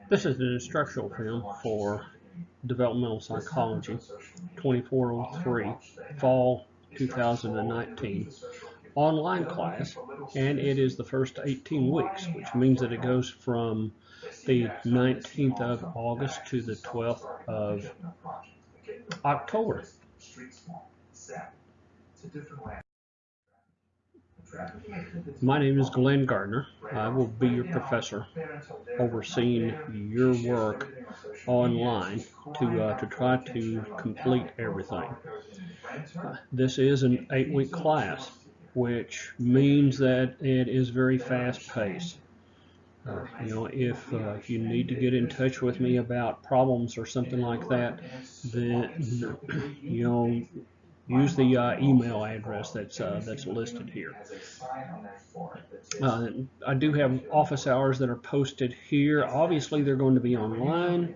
This is an instructional film for Developmental Psychology 2403 Fall 2019 online class, and it is the first 18 weeks, which means that it goes from the 19th of August to the 12th of October. My name is Glenn Gardner. I will be your professor overseeing your work online to try to complete everything. This is an 8-week class, which means that it is very fast-paced. If you need to get in touch with me about problems or something like that, then use the email address that's listed here. I do have office hours that are posted here. Obviously, they're going to be online.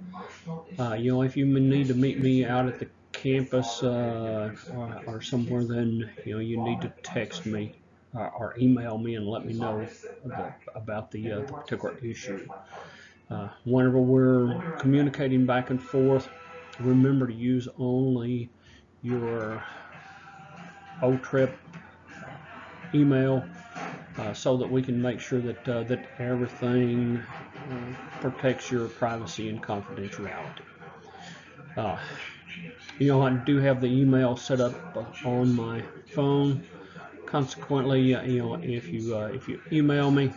If you need to meet me out at the campus or somewhere, then you need to text me or email me and let me know about the particular issue. Whenever we're communicating back and forth, remember to use only your O-Trip email so that we can make sure that that everything protects your privacy and confidentiality. I do have the email set up on my phone. Consequently, if you email me,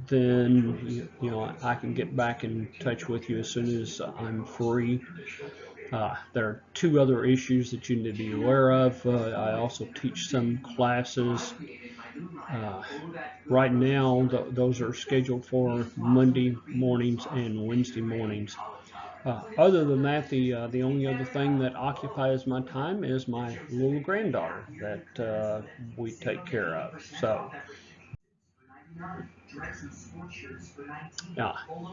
then I can get back in touch with you as soon as I'm free. There are 2 other issues that you need to be aware of. I also teach some classes. Right now, those are scheduled for Monday mornings and Wednesday mornings. Other than that, the only other thing that occupies my time is my little granddaughter that we take care of. So,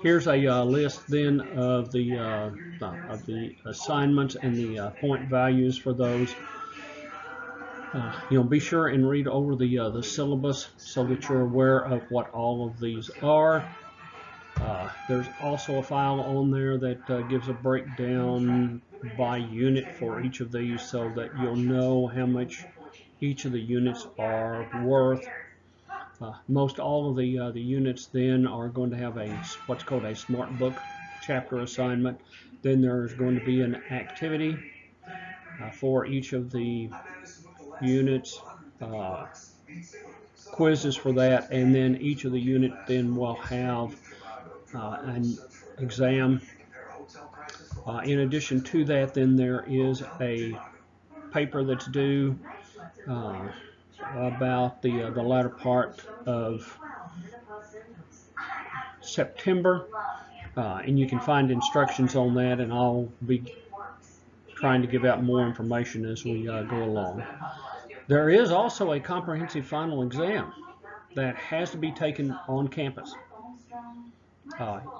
here's a list then of the assignments and the point values for those. Be sure and read over the syllabus so that you're aware of what all of these are. There's also a file on there that gives a breakdown by unit for each of these so that you'll know how much each of the units are worth. Most all of the units then are going to have what's called a smart book chapter assignment. Then there's going to be an activity for each of the units, quizzes for that, and then each of the units then will have an exam. In addition to that, then there is a paper that's due about the latter part of September, and you can find instructions on that, and I'll be trying to give out more information as we go along. There is also a comprehensive final exam that has to be taken on campus.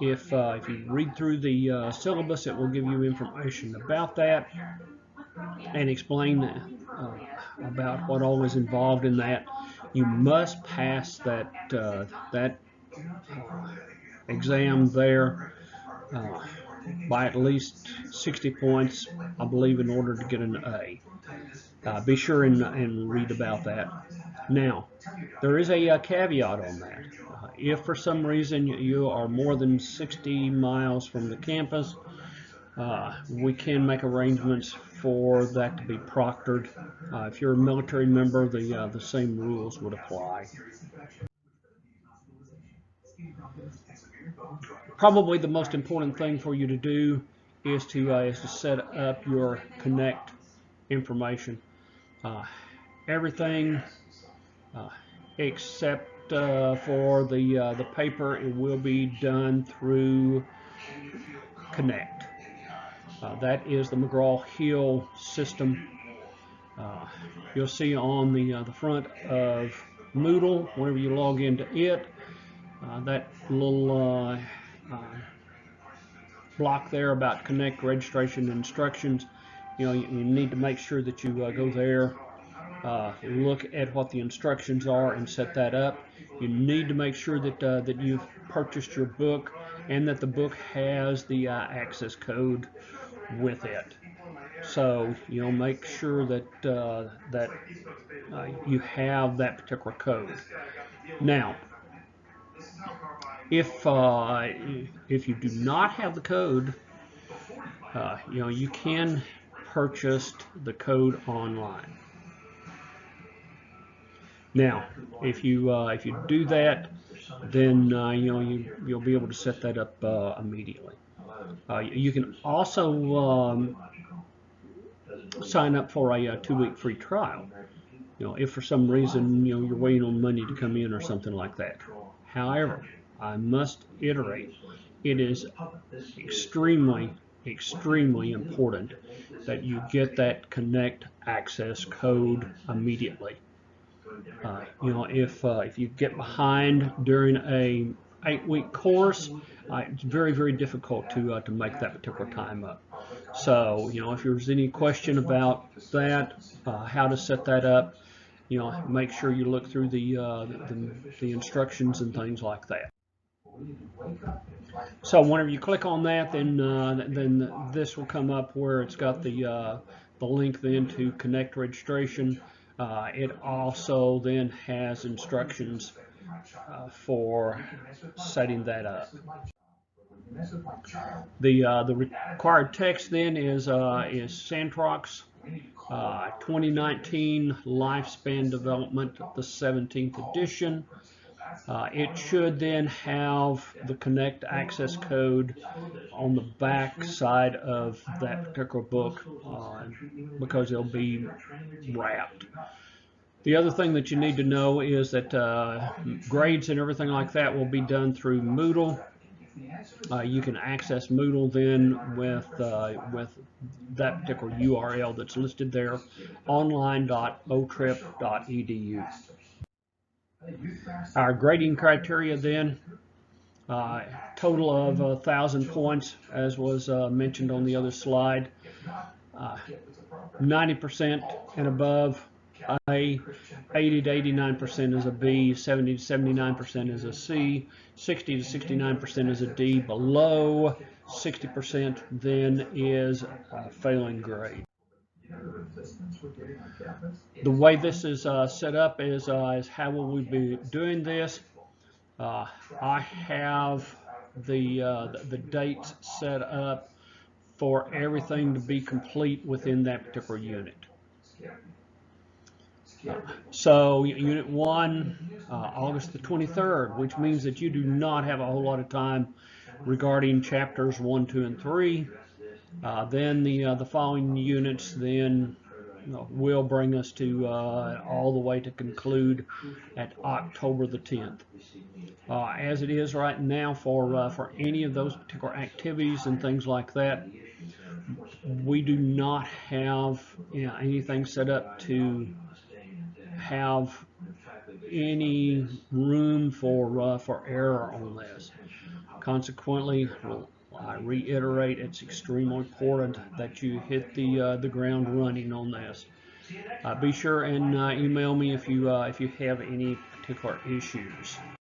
If you read through the syllabus, it will give you information about that and explain about what all is involved in that. You must pass that exam there by at least 60 points, I believe, in order to get an A. Be sure and read about that. Now, there is a caveat on that. If for some reason you are more than 60 miles from the campus, we can make arrangements for that to be proctored. If you're a military member, the same rules would apply. Probably the most important thing for you to do is to set up your Connect information. Everything except for the paper, it will be done through Connect. That is the McGraw-Hill system. You'll see on the front of Moodle, whenever you log into it, that little block there about Connect registration instructions. You need to make sure that you go there, look at what the instructions are, and set that up. You need to make sure that that you've purchased your book and that the book has the access code with it. So make sure that you have that particular code. Now, if you do not have the code, you can purchase the code online. Now, if you do that, then you'll be able to set that up immediately. You can also sign up for a 2-week free trial. If for some reason you're waiting on money to come in or something like that. However, I must iterate, it is extremely important that you get that Connect access code immediately. If you get behind during a 8-week course, it's very difficult to make that particular time up. So if there's any question about that, how to set that up, make sure you look through the instructions and things like that. So whenever you click on that, then this will come up where it's got the link then to Connect registration. It also then has instructions for setting that up. The required text then is Sandrock's 2019 Lifespan Development, the 17th edition. It should then have the Connect access code on the back side of that particular book because it'll be wrapped. The other thing that you need to know is that grades and everything like that will be done through Moodle. You can access Moodle then with that particular URL that's listed there, online.otrip.edu. Our grading criteria then, total of 1,000 points, as was mentioned on the other slide. 90% and above A, 80 to 89% is a B, 70 to 79% is a C, 60 to 69% is a D. Below 60% then is a failing grade. The way this is set up is how will we be doing this? I have the dates set up for everything to be complete within that particular unit. So Unit 1, August the 23rd, which means that you do not have a whole lot of time regarding chapters 1, 2, and 3. Then the following units then will bring us to all the way to conclude at October the 10th. As it is right now for any of those particular activities and things like that, we do not have anything set up to have any room for error on this. Consequently, I reiterate, it's extremely important that you hit the ground running on this. Be sure and email me if you have any particular issues.